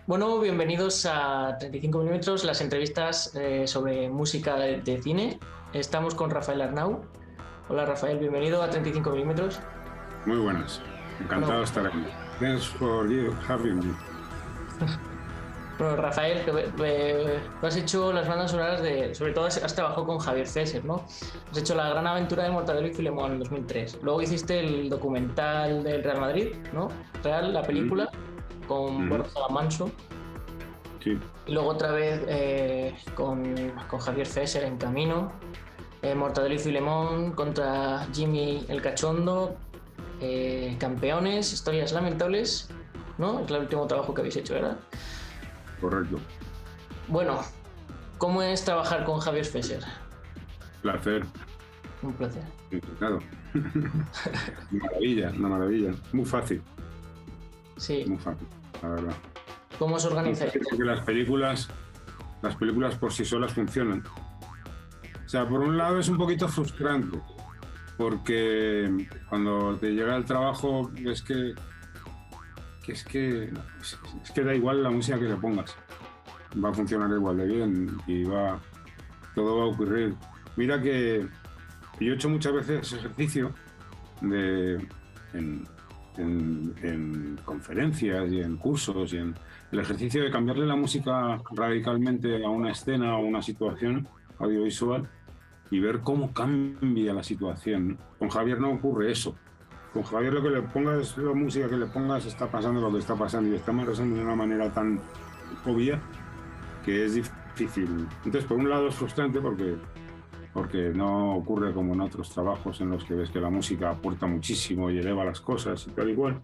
Bueno, bienvenidos a 35 milímetros, las entrevistas sobre música de cine. Estamos con Rafael Arnau. Hola Rafael, bienvenido a 35 milímetros. Muy buenas, encantado Bueno, de estar aquí. Thanks for having me. bueno Rafael, tú has hecho las bandas sonoras sobre todo has trabajado con Javier Fesser, ¿no? Has hecho La gran aventura de Mortadelo y Filemón en 2003. Luego hiciste el documental del Real Madrid, ¿no? Real, la película, con Ujú. Borja Manso. Sí, Y luego otra vez con Javier Fesser en Camino. Mortadelo y Filemón contra Jimmy el Cachondo, Campeones, Historias Lamentables, ¿no? Es el último trabajo que habéis hecho, ¿verdad? correcto. Bueno, ¿cómo es trabajar con Javier Fesser? Placer, Un placer. encantado. Una maravilla. Sí, Muy fácil, la verdad. ¿cómo os Muy organizáis? fácil porque las películas por sí solas funcionan. O sea, por un lado es un poquito frustrante, porque cuando te llega el trabajo ves que da igual la música que le pongas. Va a funcionar igual de bien y todo va a ocurrir. Mira que yo he hecho muchas veces ese ejercicio de, en, en conferencias y en cursos y en el ejercicio de cambiarle la música radicalmente a una escena o una situación audiovisual y ver cómo cambia la situación. Con Javier no ocurre eso. Con Javier lo que le pongas, la música que le pongas, está pasando lo que está pasando y está pasando de una manera tan obvia que es difícil. Entonces, por un lado es frustrante porque no ocurre como en otros trabajos en los que ves que la música aporta muchísimo y eleva las cosas y tal y cual.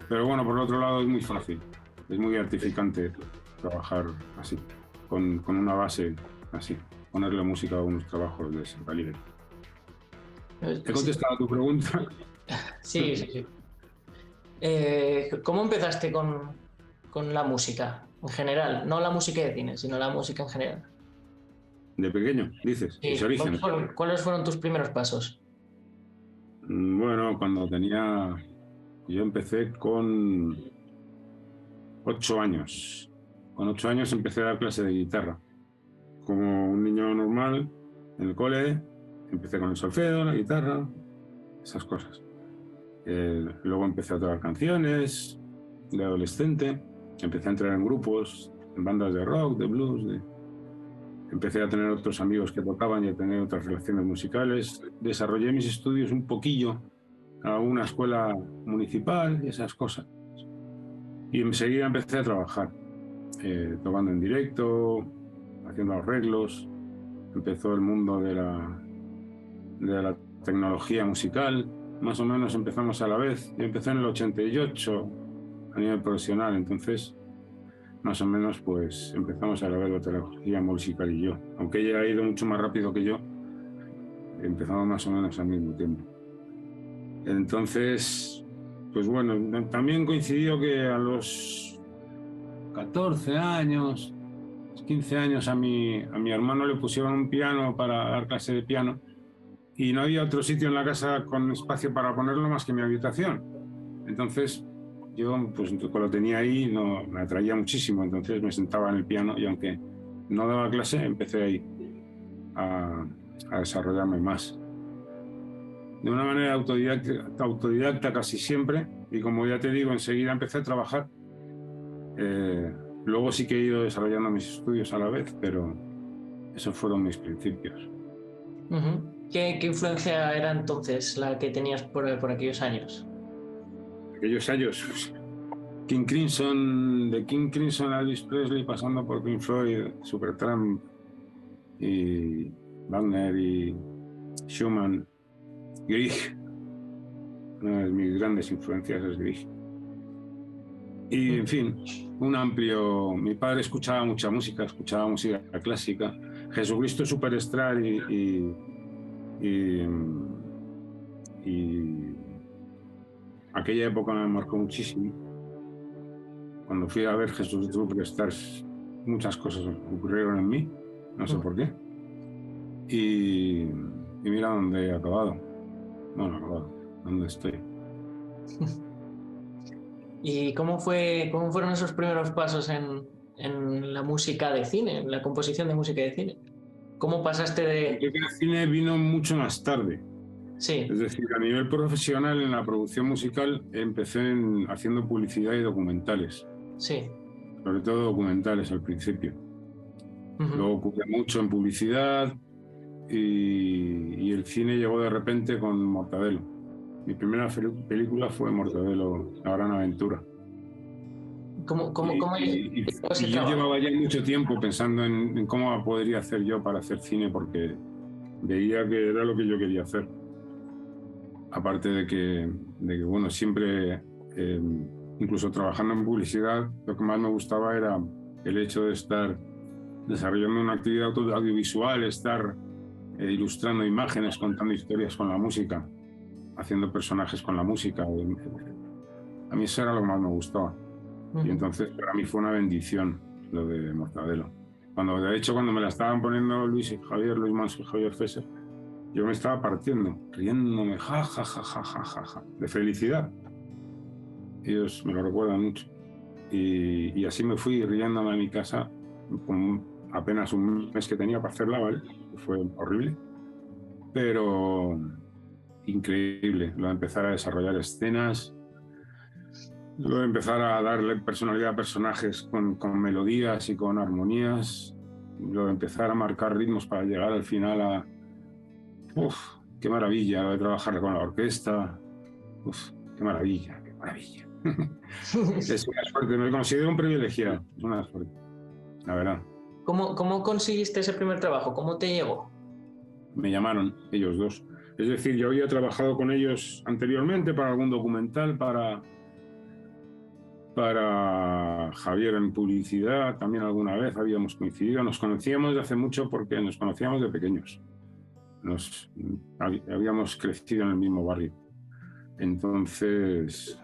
Pero bueno, por el otro lado es muy fácil, es muy gratificante trabajar así, con una base así, ponerle música a unos trabajos de ese calibre. ¿He Sí, contestado a tu pregunta? sí, sí. Sí. ¿Cómo empezaste con la música en general? No la música de cine, sino la música en general. De pequeño, dices, mis Sí, orígenes. ¿cuáles fueron tus primeros pasos? Bueno, yo empecé con 8 años. Con 8 años empecé a dar clase de guitarra. Como un niño normal, en el cole, empecé con el solfeo, la guitarra, esas cosas. Luego empecé a tocar canciones de adolescente, empecé a entrar en grupos, en bandas de rock, de blues. Empecé a tener otros amigos que tocaban y a tener otras relaciones musicales. Desarrollé mis estudios un poquillo a una escuela municipal y esas cosas. Y enseguida empecé a trabajar, tocando en directo, haciendo arreglos. Empezó el mundo de la tecnología musical. Más o menos empezamos a la vez. Yo empecé en el 88 a nivel profesional, entonces más o menos pues empezamos a la vez la tecnología musical y yo. Aunque ella ha ido mucho más rápido que yo, empezamos más o menos al mismo tiempo. Entonces, pues bueno, también coincidió que a los 14 años, 15 años a mi hermano le pusieron un piano para dar clase de piano y no había otro sitio en la casa con espacio para ponerlo más que mi habitación. Entonces yo pues lo tenía ahí, no, me atraía muchísimo, entonces me sentaba en el piano y aunque no daba clase, empecé ahí a, a desarrollarme más. De una manera autodidacta casi siempre, y como ya te digo, enseguida empecé a trabajar. Eh, Luego sí que he ido desarrollando mis estudios a la vez, pero esos fueron mis principios. Ujú. ¿Qué influencia era entonces la que tenías por aquellos años? Aquellos años, King Crimson, de King Crimson a Elvis Presley, pasando por Pink Floyd, Supertramp y Wagner y Schumann, Grieg. Una de mis grandes influencias es Grieg. Y en fin, mi padre escuchaba mucha música, escuchaba música clásica. Jesucristo Superstar y, y aquella época me marcó muchísimo. Cuando fui a ver Jesucristo Superstar, muchas cosas ocurrieron en mí, no sé por qué. Y mira dónde he acabado. Bueno, acabado, dónde estoy. ¿Y cómo fueron esos primeros pasos en la música de cine, en la composición de música de cine? ¿Cómo pasaste Yo creo que el cine vino mucho más tarde. Sí, Es decir, a nivel profesional en la producción musical empecé haciendo publicidad y documentales, sí. sobre todo documentales al principio. Ujú. Luego ocupé mucho en publicidad y el cine llegó de repente con Mortadelo. Mi primera película fue Mortadelo, La Gran Aventura. ¿Cómo llegó ese Y yo trabajo? llevaba ya mucho tiempo pensando en cómo podría hacer yo para hacer cine, porque veía que era lo que yo quería hacer. Aparte de que bueno, siempre, incluso trabajando en publicidad, lo que más me gustaba era el hecho de estar desarrollando una actividad audiovisual, estar ilustrando imágenes, contando historias con la música, haciendo personajes con la música. A mí eso era lo que más me gustaba. Y entonces para mí fue una bendición lo de Mortadelo. De hecho, cuando me la estaban poniendo Luis Manso y Javier Fesser, yo me estaba partiendo, riéndome, ja, ja, ja, ja, ja, ja, ja, de felicidad. Ellos me lo recuerdan mucho. Y así me fui riéndome a mi casa con apenas un mes que tenía para hacerla, ¿vale? Fue horrible, pero increíble. Lo de empezar a desarrollar escenas, lo de empezar a darle personalidad a personajes con melodías y con armonías, lo de empezar a marcar ritmos para llegar al final a... ¡Uf! ¡Qué maravilla! Lo de trabajar con la orquesta. ¡Uf! ¡Qué maravilla! ¡Qué maravilla! Es una suerte, me considero un privilegiado. Es una suerte, la verdad. ¿Cómo conseguiste ese primer trabajo? ¿Cómo te llegó? Me llamaron ellos dos. Es decir, yo había trabajado con ellos anteriormente para algún documental, para Javier en publicidad, también alguna vez habíamos coincidido. Nos conocíamos de hace mucho porque nos conocíamos de pequeños. Habíamos crecido en el mismo barrio. Entonces,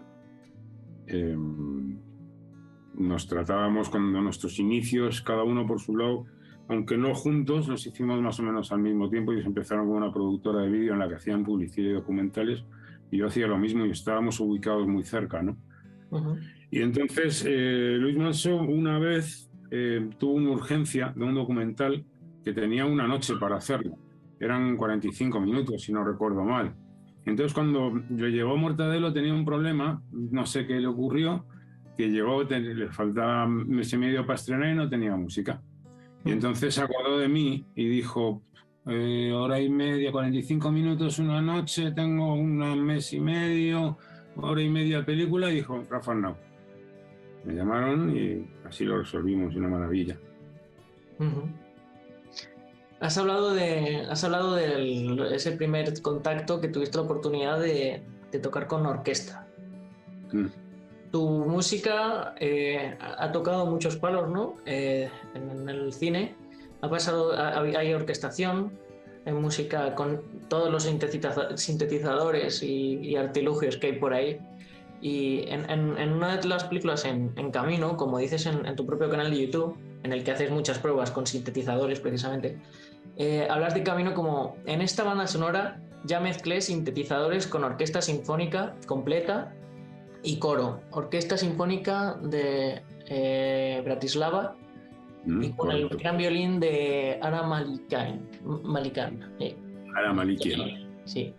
nos tratábamos cuando nuestros inicios, cada uno por su lado, aunque no juntos, los hicimos más o menos al mismo tiempo. Ellos empezaron con una productora de vídeo en la que hacían publicidad y documentales, y yo hacía lo mismo y estábamos ubicados muy cerca, ¿no? Y entonces Luis Manso una vez tuvo una urgencia de un documental que tenía una noche para hacerlo. Eran 45 minutos, si no recuerdo mal. Entonces cuando le llegó Mortadelo tenía un problema, no sé qué le ocurrió, que llegó, le faltaba mes y medio para estrenar y no tenía música. Y entonces se acordó de mí y dijo, hora y media, 45 minutos una noche, tengo un mes y medio, hora y media de película, y dijo, Rafa, no. Me llamaron y así lo resolvimos, una maravilla. Has hablado de ese primer contacto que tuviste la oportunidad de tocar con orquesta. Tu música ha tocado muchos palos, ¿no? En el cine hay orquestación, hay música con todos los sintetizadores y artilugios que hay por ahí. Y en una de las películas, en Camino, como dices en tu propio canal de YouTube, en el que haces muchas pruebas con sintetizadores precisamente, hablas de Camino como: en esta banda sonora ya mezclé sintetizadores con orquesta sinfónica completa y coro, orquesta sinfónica de Bratislava, y con el gran violín de Ara Malikian. Ara Malikian. Sí.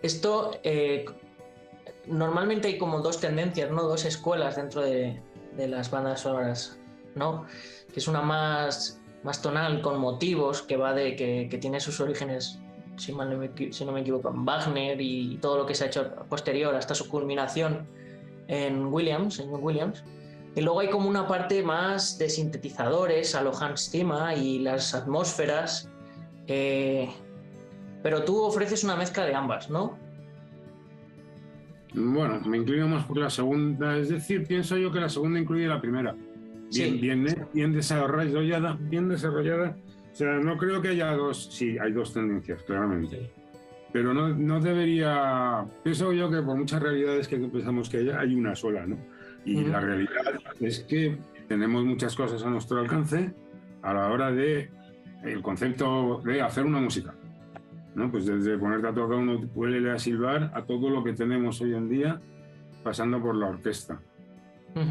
Esto normalmente hay como dos tendencias, ¿no? Dos escuelas dentro de las bandas sonoras, ¿no? Que es una más tonal, con motivos, que va de que tiene sus orígenes, si no me equivoco, en Wagner y todo lo que se ha hecho posterior hasta su culminación en John Williams. Y luego hay como una parte más de sintetizadores a lo Hans Zimmer y las atmósferas, pero tú ofreces una mezcla de ambas, ¿no? Bueno, me inclino más por la segunda, es decir, pienso yo que la segunda incluye la primera. Bien desarrollada. O sea, no creo que haya dos, sí, hay dos tendencias, claramente. Sí. Pero no debería, pienso yo que por muchas realidades que pensamos que hay una sola, ¿no? Y la realidad es que tenemos muchas cosas a nuestro alcance a la hora de el concepto de hacer una música. ¿no? Pues desde ponerte a tocar un ukulele a silbar a todo lo que tenemos hoy en día, pasando por la orquesta.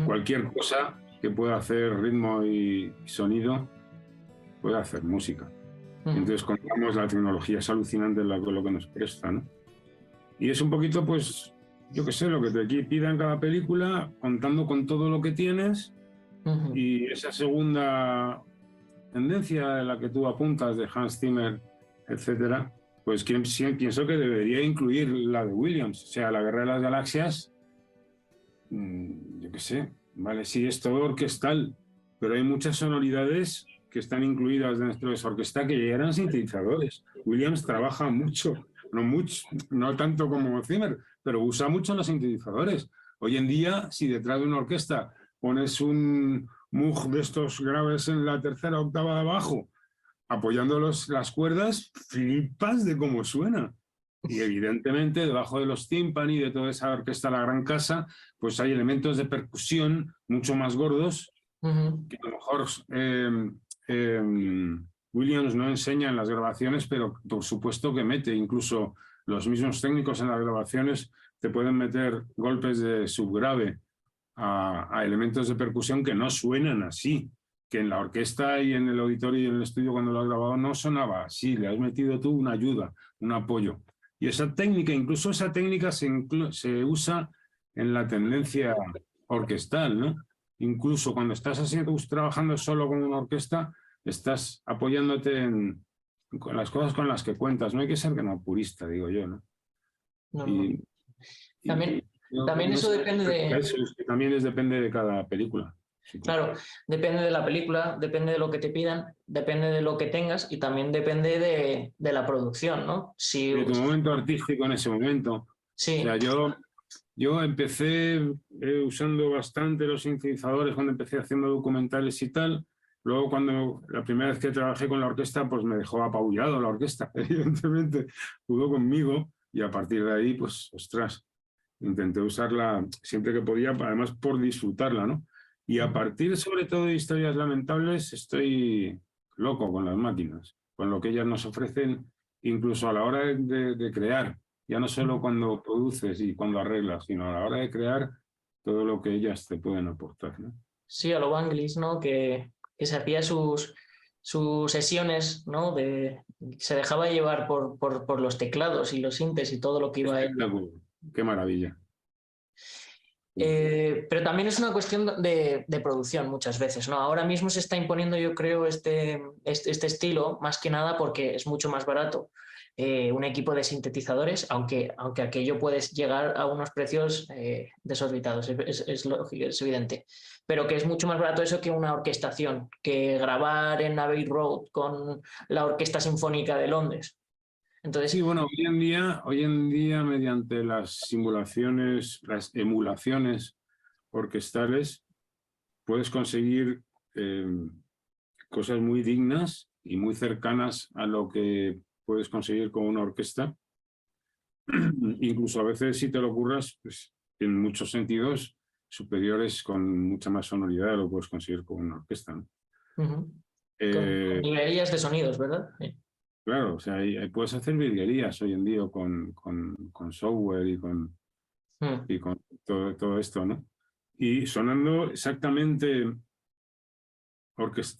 Cualquier cosa que pueda hacer ritmo y sonido puede hacer música. Entonces, contamos, la tecnología es alucinante lo que nos presta, ¿no? Y es un poquito, pues, yo qué sé, lo que te pida en cada película, contando con todo lo que tienes. Y esa segunda tendencia en la que tú apuntas de Hans Zimmer, etcétera, pues pienso que debería incluir la de Williams. O sea, la Guerra de las Galaxias, yo qué sé, vale, sí, es todo orquestal, pero hay muchas sonoridades que están incluidas dentro de esa orquesta que ya eran sintetizadores. Williams trabaja mucho, no tanto como Zimmer, pero usa mucho los sintetizadores. Hoy en día, si detrás de una orquesta pones un Moog de estos graves en la tercera octava de abajo, apoyando las cuerdas, flipas de cómo suena. Y evidentemente, debajo de los tímpani, de toda esa orquesta, la gran casa, pues hay elementos de percusión mucho más gordos que a lo mejor Williams no enseña en las grabaciones, pero por supuesto que mete. Incluso los mismos técnicos en las grabaciones te pueden meter golpes de subgrave a elementos de percusión que no suenan así, que en la orquesta y en el auditorio y en el estudio cuando lo has grabado no sonaba así, le has metido tú una ayuda, un apoyo. Y esa técnica, incluso esa técnica se usa en la tendencia orquestal, ¿no? Incluso cuando estás trabajando solo con una orquesta, estás apoyándote en las cosas con las que cuentas. No hay que ser que no purista, digo yo, ¿no? También eso depende de... Eso es que también depende de cada película. Claro, depende de la película, depende de lo que te pidan, depende de lo que tengas y también depende de la producción, ¿no? De tu momento artístico en ese momento. Sí. O sea, yo empecé usando bastante los sintetizadores cuando empecé haciendo documentales y tal. Luego, cuando la primera vez que trabajé con la orquesta, pues me dejó apabullado la orquesta, evidentemente. Pudo conmigo y a partir de ahí, pues, ostras, intenté usarla siempre que podía, además por disfrutarla, ¿no? Y a partir, sobre todo, de Historias Lamentables, estoy loco con las máquinas, con lo que ellas nos ofrecen, incluso a la hora de crear. Ya no solo cuando produces y cuando arreglas, sino a la hora de crear todo lo que ellas te pueden aportar, ¿no? Sí, a lo Vangelis, ¿no? Que se hacía sus sesiones, ¿no? Se dejaba llevar por los teclados y los sintes y todo lo que iba a él. Qué maravilla. Pero también es una cuestión de producción muchas veces, ¿no? Ahora mismo se está imponiendo, yo creo, este estilo, más que nada porque es mucho más barato un equipo de sintetizadores, aunque aquello puedes llegar a unos precios desorbitados, es lógico, es evidente, pero que es mucho más barato eso que una orquestación, que grabar en Abbey Road con la Orquesta Sinfónica de Londres. Entonces, sí, bueno, hoy en día mediante las simulaciones, las emulaciones orquestales, puedes conseguir cosas muy dignas y muy cercanas a lo que puedes conseguir con una orquesta. Incluso a veces, si te lo ocurras, pues, en muchos sentidos superiores, con mucha más sonoridad, lo puedes conseguir con una orquesta, ¿no? Con librerías de sonidos, ¿verdad? Sí. Claro, o sea, ahí puedes hacer virguerías hoy en día con software y con todo esto, ¿no? Y sonando exactamente,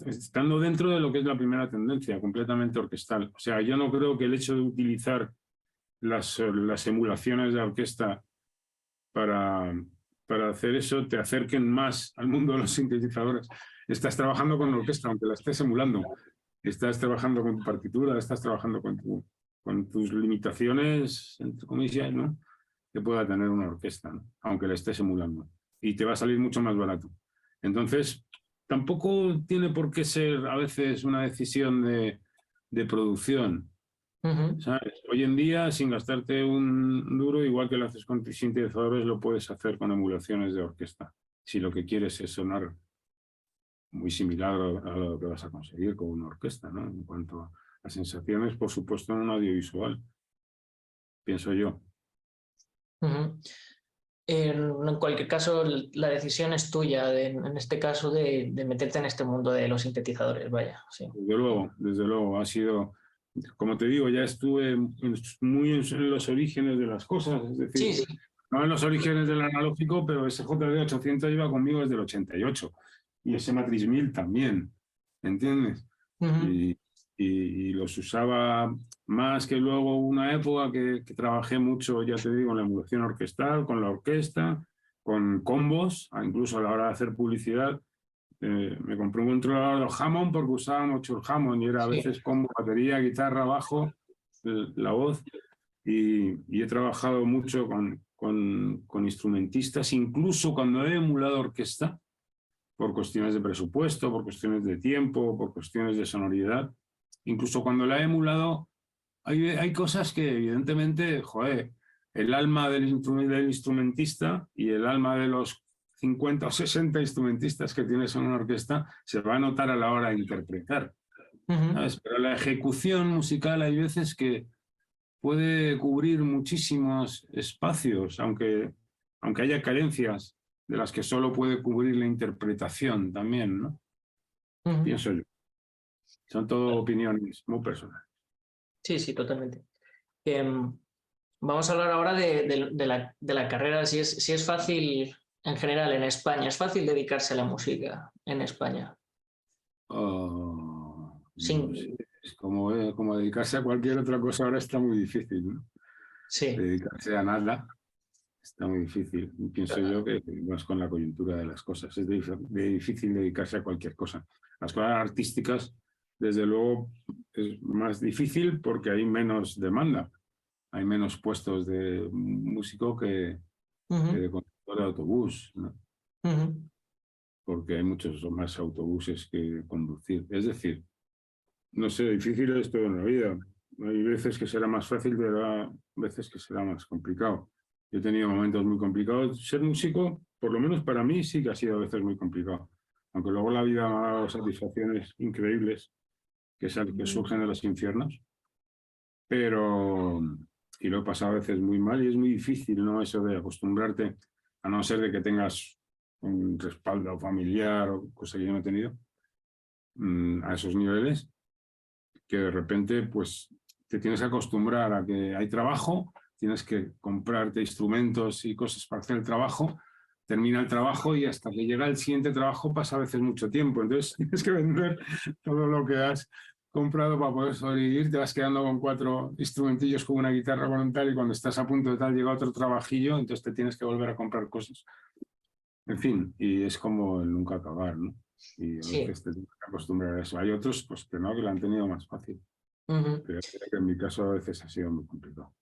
estando dentro de lo que es la primera tendencia, completamente orquestal. O sea, yo no creo que el hecho de utilizar las emulaciones de orquesta para hacer eso te acerquen más al mundo de los sintetizadores. Estás trabajando con la orquesta, aunque la estés emulando. Estás trabajando con tu partitura, estás trabajando con tus limitaciones, entre comillas, ¿no? Que pueda tener una orquesta, ¿no? Aunque la estés emulando. Y te va a salir mucho más barato. Entonces, tampoco tiene por qué ser a veces una decisión de producción. ¿Sabes? Hoy en día, sin gastarte un duro, igual que lo haces con sintetizadores, lo puedes hacer con emulaciones de orquesta. Si lo que quieres es sonar muy similar a lo que vas a conseguir con una orquesta, ¿no? En cuanto a sensaciones, por supuesto, en un audiovisual, pienso yo. En cualquier caso, la decisión es tuya, en este caso, de meterte en este mundo de los sintetizadores, vaya. Sí. Desde luego, ha sido como te digo, ya estuve muy en los orígenes de las cosas, es decir, Sí, sí. no en los orígenes del analógico, pero ese JD 800 lleva conmigo desde el 88 y ese Matrix 1000 también, ¿entiendes? Ujú. Y los usaba más que luego una época que trabajé mucho, ya te digo, en la emulación orquestal, con la orquesta, con combos, incluso a la hora de hacer publicidad. Me compré un controlador de Hammond porque usaba mucho el Hammond y era a Sí. veces combo, batería, guitarra, bajo, la voz. Y he trabajado mucho con instrumentistas, incluso cuando he emulado orquesta, por cuestiones de presupuesto, por cuestiones de tiempo, por cuestiones de sonoridad. Incluso cuando la he emulado, hay cosas que evidentemente, joder, el alma del instrumentista y el alma de los 50 o 60 instrumentistas que tienes en una orquesta se va a notar a la hora de interpretar, Ujú. ¿sabes? Pero la ejecución musical hay veces que puede cubrir muchísimos espacios, aunque haya carencias de las que solo puede cubrir la interpretación también, ¿no? Ujú. Pienso yo. Son todo opiniones muy personales. Sí, sí, totalmente. Em, Vamos a hablar ahora de la carrera, si es fácil en general en España, es fácil dedicarse a la música en España. Oh, no sé. Sin, Es como dedicarse a cualquier otra cosa ahora está muy difícil, ¿no? sí, Dedicarse a nada está muy difícil. Pienso yo que vas con la coyuntura de las cosas. Es difícil dedicarse a cualquier cosa. Las cosas artísticas, desde luego, es más difícil porque hay menos demanda. Hay menos puestos de músico que ujú, de conductor de autobús, ¿no? ujú, Porque hay muchos más autobuses que conducir. Es decir, no sé, difícil es todo en la vida. Hay veces que será más fácil, pero hay veces que será más complicado. Yo he tenido momentos muy complicados. Ser músico, por lo menos para mí, sí que ha sido a veces muy complicado. Aunque luego la vida me ha dado satisfacciones increíbles que surgen de los infiernos. Pero, y lo he pasado a veces muy mal y es muy difícil, ¿no? Eso de acostumbrarte, a no ser de que tengas un respaldo familiar o cosa que yo no he tenido, a esos niveles, que de repente, pues, te tienes que acostumbrar a que hay trabajo, tienes que comprarte instrumentos y cosas para hacer el trabajo, termina el trabajo y hasta que llega el siguiente trabajo pasa a veces mucho tiempo. Entonces tienes que vender todo lo que has comprado para poder sobrevivir, te vas quedando con 4 instrumentillos, con una guitarra voluntaria y cuando estás a punto de tal llega otro trabajillo, entonces te tienes que volver a comprar cosas. En fin, y es como el nunca acabar, ¿no? Y a sí, veces te tienes que acostumbrar a eso. Hay otros pues que no, que lo han tenido más fácil. ujú. Pero creo que en mi caso a veces ha sido muy complicado.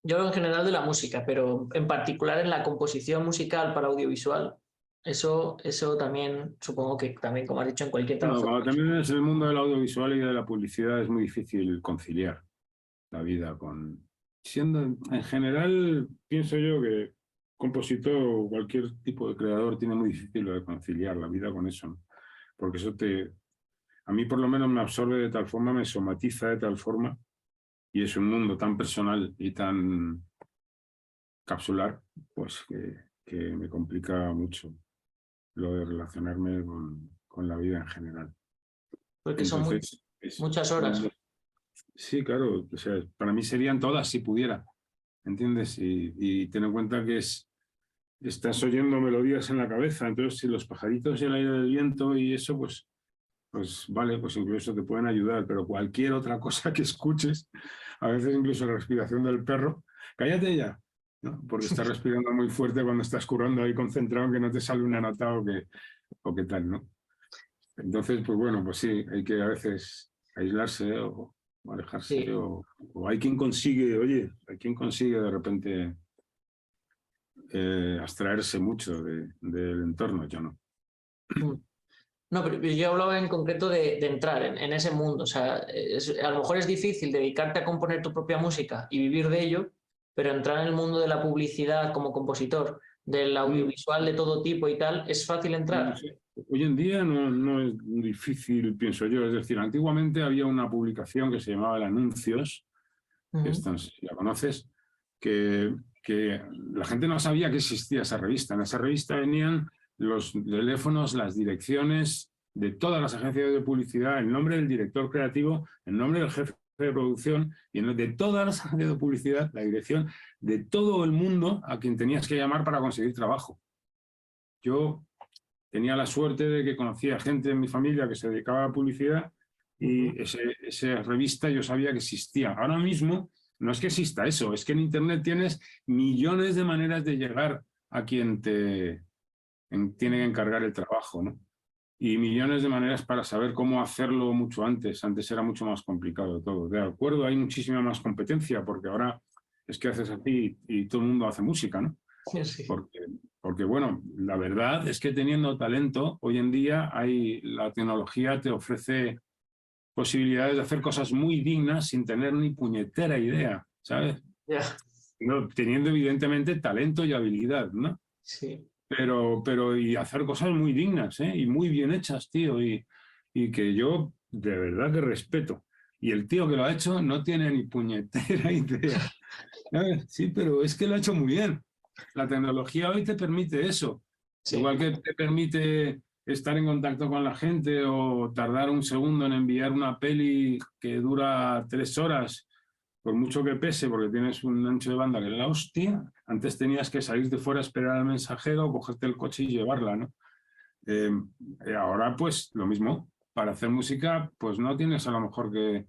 Yo hablo en general de la música, pero en particular en la composición musical para audiovisual, eso también supongo que también, como has dicho, en cualquier Bueno, trabajo. cuando también es el mundo del audiovisual y de la publicidad es muy difícil conciliar la vida con... Siendo, en general, pienso yo que compositor o cualquier tipo de creador tiene muy difícil lo de conciliar la vida con eso, ¿no? Porque eso a mí por lo menos me absorbe de tal forma, me somatiza de tal forma y es un mundo tan personal y tan capsular, pues que me complica mucho lo de relacionarme con la vida en general. Porque son Entonces, muchas horas. sí, claro, o sea, para mí serían todas si pudiera, ¿entiendes? Y ten en cuenta que estás oyendo melodías en la cabeza, entonces si los pajaritos y el aire del viento y eso, pues vale, pues incluso te pueden ayudar, pero cualquier otra cosa que escuches, a veces incluso la respiración del perro, cállate ya, ¿no? Porque estás respirando muy fuerte cuando estás currando ahí concentrado que no te sale una nota o qué tal, ¿no? Entonces, pues bueno, pues sí, hay que a veces aislarse o alejarse, Sí. o hay quien consigue, oye, hay quien consigue de repente abstraerse mucho del entorno, yo no. Mm. No, pero yo hablaba en concreto de entrar en ese mundo. O sea, a lo mejor es difícil dedicarte a componer tu propia música y vivir de ello, pero entrar en el mundo de la publicidad como compositor, del Mm, audiovisual de todo tipo y tal, ¿es fácil no entrar? sé. Hoy en día no es difícil, pienso yo. Es decir, antiguamente había una publicación que se llamaba el Anuncios, que Ujú. esta, no sé si la conoces, que, que la gente no sabía que existía esa revista. En esa revista venían los teléfonos, las direcciones de todas las agencias de publicidad, el nombre del director creativo, el nombre del jefe jefe de producción, y de todas las agencias de publicidad, la dirección de todo el mundo a quien tenías que llamar para conseguir trabajo. Yo tenía la suerte de que conocía gente en mi familia que se dedicaba a la publicidad y esa revista yo sabía que existía. Ahora mismo no es que exista eso, es que en Internet tienes millones de maneras de llegar a quien tiene que encargar el trabajo, ¿no? Y millones de maneras para saber cómo hacerlo mucho antes. Antes era mucho más complicado todo. De acuerdo, hay muchísima más competencia porque ahora es que haces así y todo el mundo hace música, ¿no? Sí. Porque, bueno, la verdad es que teniendo talento, hoy en día la tecnología te ofrece posibilidades de hacer cosas muy dignas sin tener ni puñetera idea, ¿sabes? Ya. No, teniendo evidentemente talento y habilidad, ¿no? Sí. Pero y hacer cosas muy dignas, ¿eh? Y muy bien hechas, tío, y que yo de verdad que respeto. Y el tío que lo ha hecho no tiene ni puñetera idea. ¿Sabes? Sí, pero es que lo ha hecho muy bien. La tecnología hoy te permite eso. Sí. Igual que te permite estar en contacto con la gente o tardar un segundo en enviar una peli que dura 3 horas, por mucho que pese, porque tienes un ancho de banda que es la hostia. Antes tenías que salir de fuera, esperar al mensajero, cogerte el coche y llevarla, ¿no? Ahora, pues, lo mismo. Para hacer música, pues no tienes a lo mejor que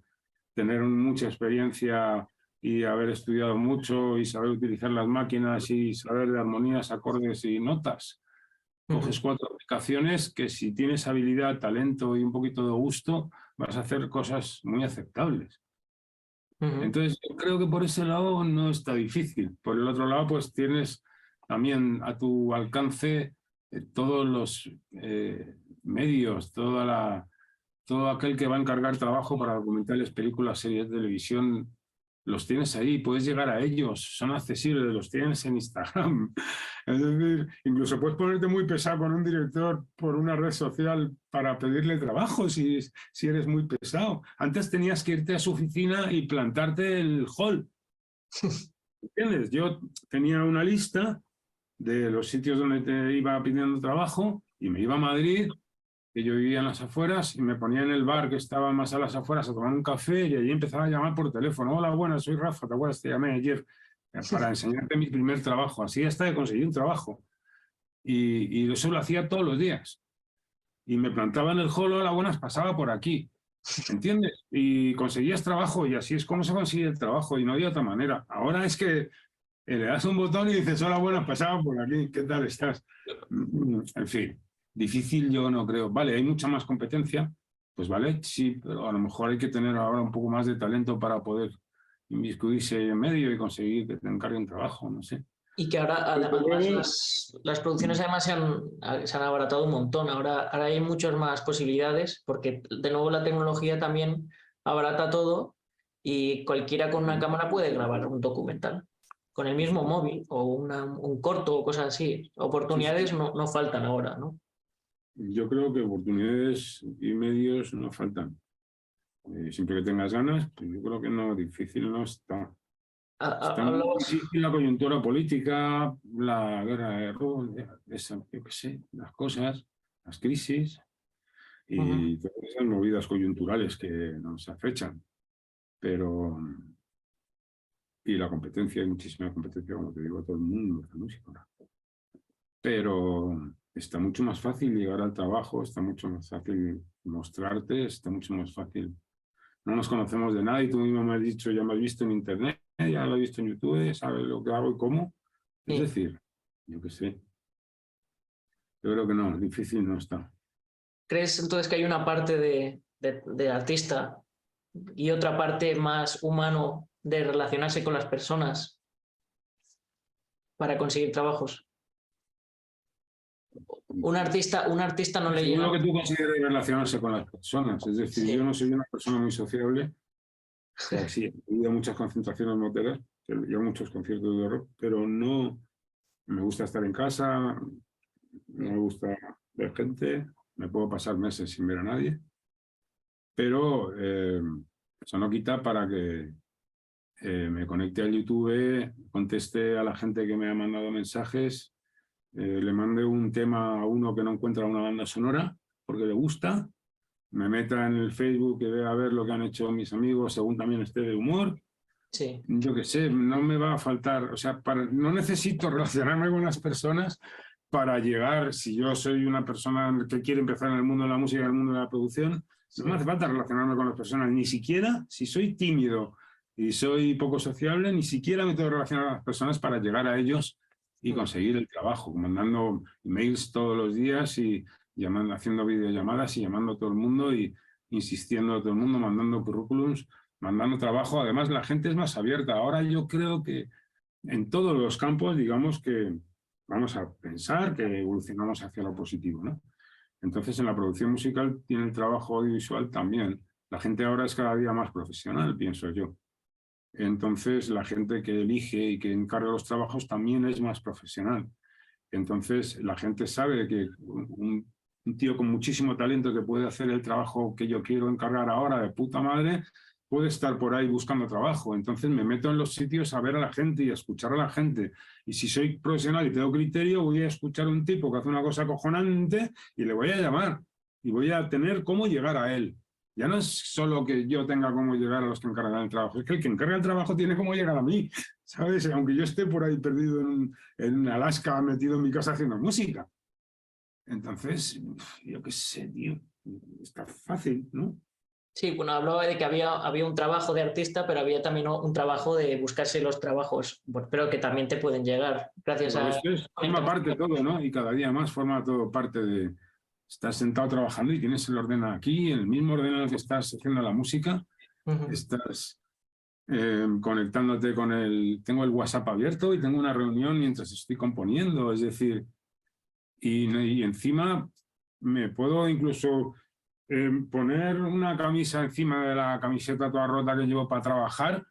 tener mucha experiencia y haber estudiado mucho y saber utilizar las máquinas y saber de armonías, acordes y notas. Coges 4 aplicaciones que si tienes habilidad, talento y un poquito de gusto, vas a hacer cosas muy aceptables. Entonces, yo creo que por ese lado no está difícil. Por el otro lado, pues tienes también a tu alcance todos los medios, todo aquel que va a encargar trabajo para documentales, películas, series de televisión, los tienes ahí, puedes llegar a ellos, son accesibles, los tienes en Instagram. Es decir, incluso puedes ponerte muy pesado con un director por una red social para pedirle trabajo si eres muy pesado. Antes tenías que irte a su oficina y plantarte el hall. ¿Entiendes? Yo tenía una lista de los sitios donde te iba pidiendo trabajo y me iba a Madrid, que yo vivía en las afueras, y me ponía en el bar que estaba más a las afueras a tomar un café y allí empezaba a llamar por teléfono. Hola, buenas, soy Rafa, ¿te acuerdas? Te llamé ayer para enseñarte mi primer trabajo. Así hasta que conseguí un trabajo. Y eso lo hacía todos los días. Y me plantaba en el hall, hola, buenas, pasaba por aquí. ¿Entiendes? Y conseguías trabajo y así es como se consigue el trabajo y no había otra manera. Ahora es que le das un botón y dices, hola, buenas, pasaba por aquí, ¿qué tal estás? En fin, difícil yo no creo. Vale, hay mucha más competencia, pues vale, sí, pero a lo mejor hay que tener ahora un poco más de talento para poder inmiscuirse en medio y conseguir que te encarguen trabajo, no sé. Y que ahora Desde además luego, las producciones además se han abaratado un montón. Ahora hay muchas más posibilidades porque de nuevo la tecnología también abarata todo y cualquiera con una cámara puede grabar un documental con el mismo móvil o un corto o cosas así. Oportunidades sí, no faltan ahora, ¿no? yo creo que oportunidades y medios no faltan. Siempre que tengas ganas, pues yo creo que no, difícil no está. Está muy Hablabas. difícil la coyuntura política, la guerra de yo qué sé, las cosas, las crisis y todas esas movidas coyunturales que nos afechan. Pero, y la competencia, hay muchísima competencia, como te digo, todo el mundo, la música. Pero está mucho más fácil llegar al trabajo, está mucho más fácil mostrarte, está mucho más fácil. No nos conocemos de nada y tú mismo me has dicho, ya me has visto en internet, ya lo he visto en YouTube, sabes lo que hago y cómo. Es Sí. decir, yo qué sé. Yo creo que no, difícil no está. ¿Crees entonces que hay una parte de artista y otra parte más humano de relacionarse con las personas para conseguir trabajos? Un artista no le Seguro llega. que tú consideras relacionarse con las personas. Es decir, yo Sí. no soy una persona muy sociable. O sea, sí, he ido a muchas concentraciones moteras, he a muchos conciertos de rock, pero no me gusta estar en casa, no me gusta ver gente, me puedo pasar meses sin ver a nadie, pero eso no quita para que me conecte al YouTube, conteste a la gente que me ha mandado mensajes, le mande un tema a uno que no encuentra una banda sonora porque le gusta, me meta en el Facebook y vea a ver lo que han hecho mis amigos, según también esté de humor. Sí. Yo qué sé, no me va a faltar, o sea, no necesito relacionarme con las personas para llegar. Si yo soy una persona que quiere empezar en el mundo de la música, en el mundo de la producción, no me hace falta relacionarme con las personas, ni siquiera si soy tímido y soy poco sociable, ni siquiera me tengo que relacionar con las personas para llegar a ellos y conseguir el trabajo, mandando emails todos los días y haciendo videollamadas y llamando a todo el mundo y insistiendo a todo el mundo, mandando currículums, mandando trabajo. Además, la gente es más abierta. Ahora yo creo que en todos los campos, digamos que vamos a pensar que evolucionamos hacia lo positivo, ¿no? Entonces, en la producción musical tiene el trabajo audiovisual también. La gente ahora es cada día más profesional, pienso yo. Entonces, la gente que elige y que encarga los trabajos también es más profesional. Entonces, la gente sabe que un tío con muchísimo talento que puede hacer el trabajo que yo quiero encargar ahora de puta madre, puede estar por ahí buscando trabajo. Entonces me meto en los sitios a ver a la gente y a escuchar a la gente. Y si soy profesional y tengo criterio, voy a escuchar a un tipo que hace una cosa acojonante y le voy a llamar. Y voy a tener cómo llegar a él. Ya no es solo que yo tenga cómo llegar a los que encargan el trabajo, es que el que encarga el trabajo tiene cómo llegar a mí, ¿sabes? Aunque yo esté por ahí perdido en Alaska, metido en mi casa haciendo música. Entonces, yo qué sé, tío, está fácil, ¿no? Sí, bueno, hablaba de que había un trabajo de artista, pero había también un trabajo de buscarse los trabajos, pero que también te pueden llegar gracias Pero a... esto forma parte de todo, ¿no? Y cada día más forma todo parte de... Estás sentado trabajando y tienes el orden aquí, en el mismo orden en el que estás haciendo la música, estás conectándote con el... Tengo el WhatsApp abierto y tengo una reunión mientras estoy componiendo, es decir, y encima me puedo incluso poner una camisa encima de la camiseta toda rota que llevo para trabajar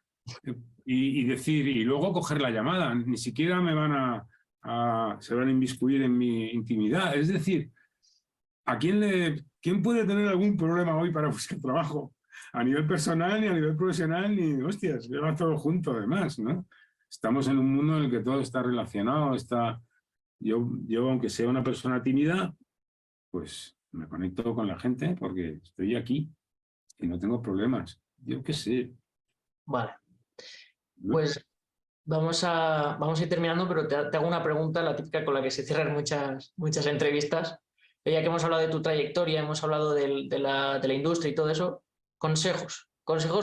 y decir, y luego coger la llamada, ni siquiera me van se van a inmiscuir en mi intimidad, es decir, ¿quién puede tener algún problema hoy para buscar trabajo? A nivel personal, ni a nivel profesional, ni hostias, va todo junto además, ¿no? Estamos en un mundo en el que todo está relacionado, yo, aunque sea una persona tímida, pues me conecto con la gente porque estoy aquí y no tengo problemas. Yo qué sé. Vale. Pues vamos a ir terminando, pero te hago una pregunta, la típica con la que se cierran muchas entrevistas. Ya que hemos hablado de tu trayectoria, hemos hablado de la industria y todo eso, consejos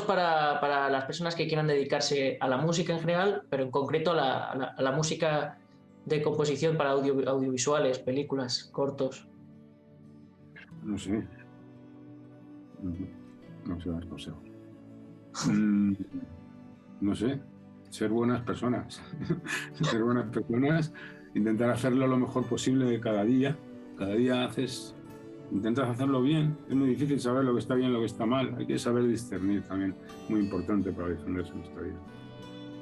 para las personas que quieran dedicarse a la música en general, pero en concreto a la música de composición para audiovisuales, películas, cortos. No sé. No sé dar consejos. No sé. Ser buenas personas. Ser buenas personas. Intentar hacerlo lo mejor posible cada día. Cada día intentas hacerlo bien. Es muy difícil saber lo que está bien y lo que está mal. Hay que saber discernir también. Muy importante para defenderse en esta vida.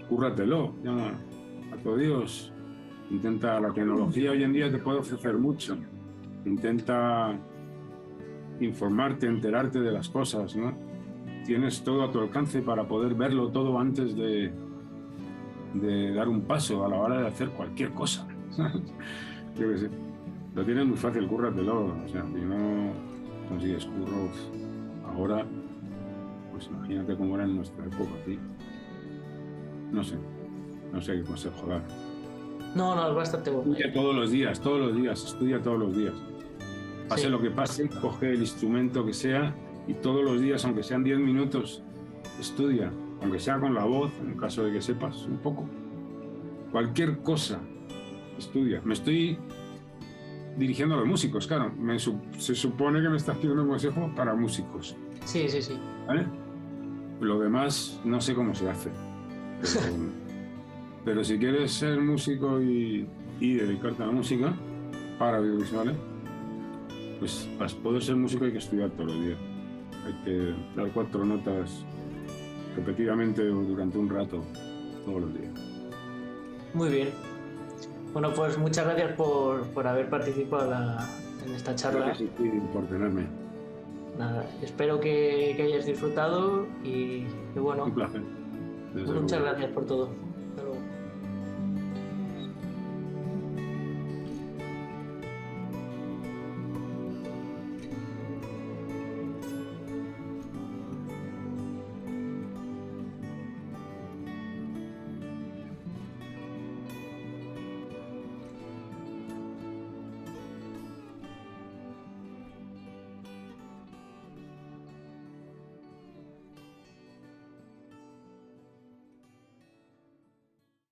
Cúrratelo. Llama a tu Dios. Intenta. La tecnología hoy en día te puede ofrecer mucho. Intenta informarte, enterarte de las cosas, ¿no? Tienes todo a tu alcance para poder verlo todo antes de dar un paso a la hora de hacer cualquier cosa. Yo qué sé. Lo tienes muy fácil, cúrratelo. O sea, si no consigues curro ahora, pues imagínate cómo era en nuestra época, tío. No sé qué consejo dar. No, es bastante bueno. Estudia todos los días, estudia todos los días. Pase lo que pase, coge el instrumento que sea y todos los días, aunque sean 10 minutos, estudia, aunque sea con la voz, en caso de que sepas un poco. Cualquier cosa, estudia. Me estoy dirigiendo a los músicos, claro. Se supone que me estás pidiendo un consejo para músicos. Sí. ¿Vale? Lo demás no sé cómo se hace. Pero si quieres ser músico y dedicarte a la música para audiovisuales, pues para poder ser músico hay que estudiar todos los días. Hay que dar 4 notas repetidamente o durante un rato, todos los días. Muy bien. Bueno, pues muchas gracias por haber participado en esta charla. Gracias por tenerme. Nada, espero que hayas disfrutado y bueno. Un placer. Muchas gracias por todo.